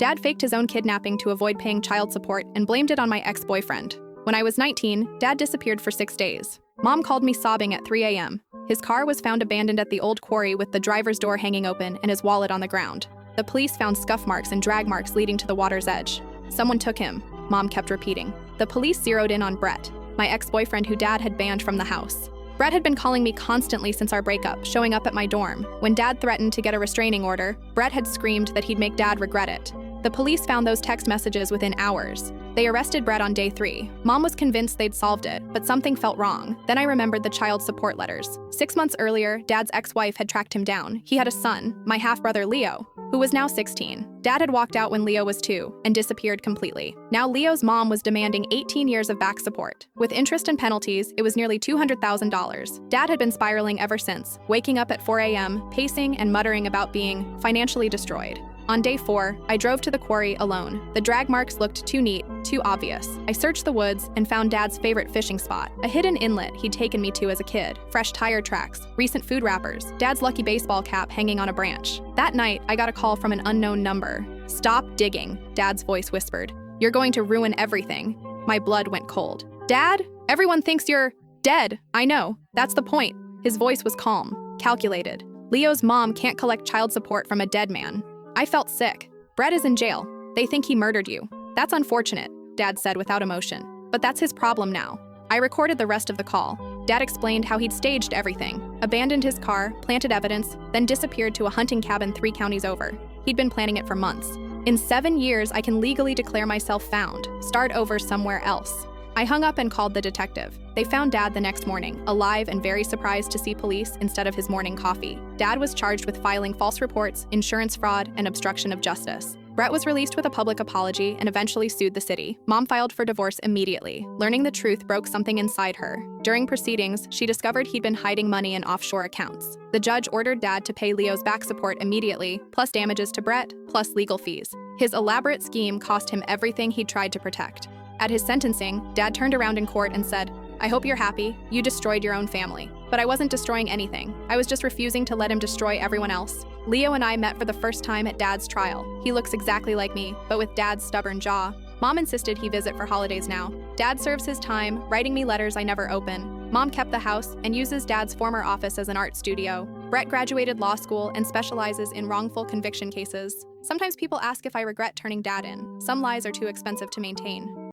Dad faked his own kidnapping to avoid paying child support and blamed it on my ex-boyfriend. When I was 19, Dad disappeared for 6 days. Mom called me sobbing at 3 a.m. His car was found abandoned at the old quarry with the driver's door hanging open and his wallet on the ground. The police found scuff marks and drag marks leading to the water's edge. Someone took him, Mom kept repeating. The police zeroed in on Brett, my ex-boyfriend who Dad had banned from the house. Brett had been calling me constantly since our breakup, showing up at my dorm. When Dad threatened to get a restraining order, Brett had screamed that he'd make Dad regret it. The police found those text messages within hours. They arrested Brett on day 3. Mom was convinced they'd solved it, but something felt wrong. Then I remembered the child support letters. 6 months earlier, Dad's ex-wife had tracked him down. He had a son, my half-brother Leo, who was now 16. Dad had walked out when Leo was 2 and disappeared completely. Now Leo's mom was demanding 18 years of back support. With interest and penalties, it was nearly $200,000. Dad had been spiraling ever since, waking up at 4 a.m., pacing and muttering about being financially destroyed. On day 4, I drove to the quarry alone. The drag marks looked too neat, too obvious. I searched the woods and found Dad's favorite fishing spot, a hidden inlet he'd taken me to as a kid, fresh tire tracks, recent food wrappers, Dad's lucky baseball cap hanging on a branch. That night, I got a call from an unknown number. "Stop digging," Dad's voice whispered. "You're going to ruin everything." My blood went cold. "Dad, everyone thinks you're dead." "I know, that's the point." His voice was calm, calculated. "Leo's mom can't collect child support from a dead man." I felt sick. "Brett is in jail. They think he murdered you." "That's unfortunate," Dad said without emotion. "But that's his problem now." I recorded the rest of the call. Dad explained how he'd staged everything, abandoned his car, planted evidence, then disappeared to a hunting cabin 3 counties over. He'd been planning it for months. "In 7 years, I can legally declare myself found. Start over somewhere else." I hung up and called the detective. They found Dad the next morning, alive and very surprised to see police instead of his morning coffee. Dad was charged with filing false reports, insurance fraud, and obstruction of justice. Brett was released with a public apology and eventually sued the city. Mom filed for divorce immediately. Learning the truth broke something inside her. During proceedings, she discovered he'd been hiding money in offshore accounts. The judge ordered Dad to pay Leo's back support immediately, plus damages to Brett, plus legal fees. His elaborate scheme cost him everything he'd tried to protect. At his sentencing, Dad turned around in court and said, "I hope you're happy. You destroyed your own family." But I wasn't destroying anything. I was just refusing to let him destroy everyone else. Leo and I met for the first time at Dad's trial. He looks exactly like me, but with Dad's stubborn jaw. Mom insisted he visit for holidays now. Dad serves his time, writing me letters I never open. Mom kept the house and uses Dad's former office as an art studio. Brett graduated law school and specializes in wrongful conviction cases. Sometimes people ask if I regret turning Dad in. Some lies are too expensive to maintain.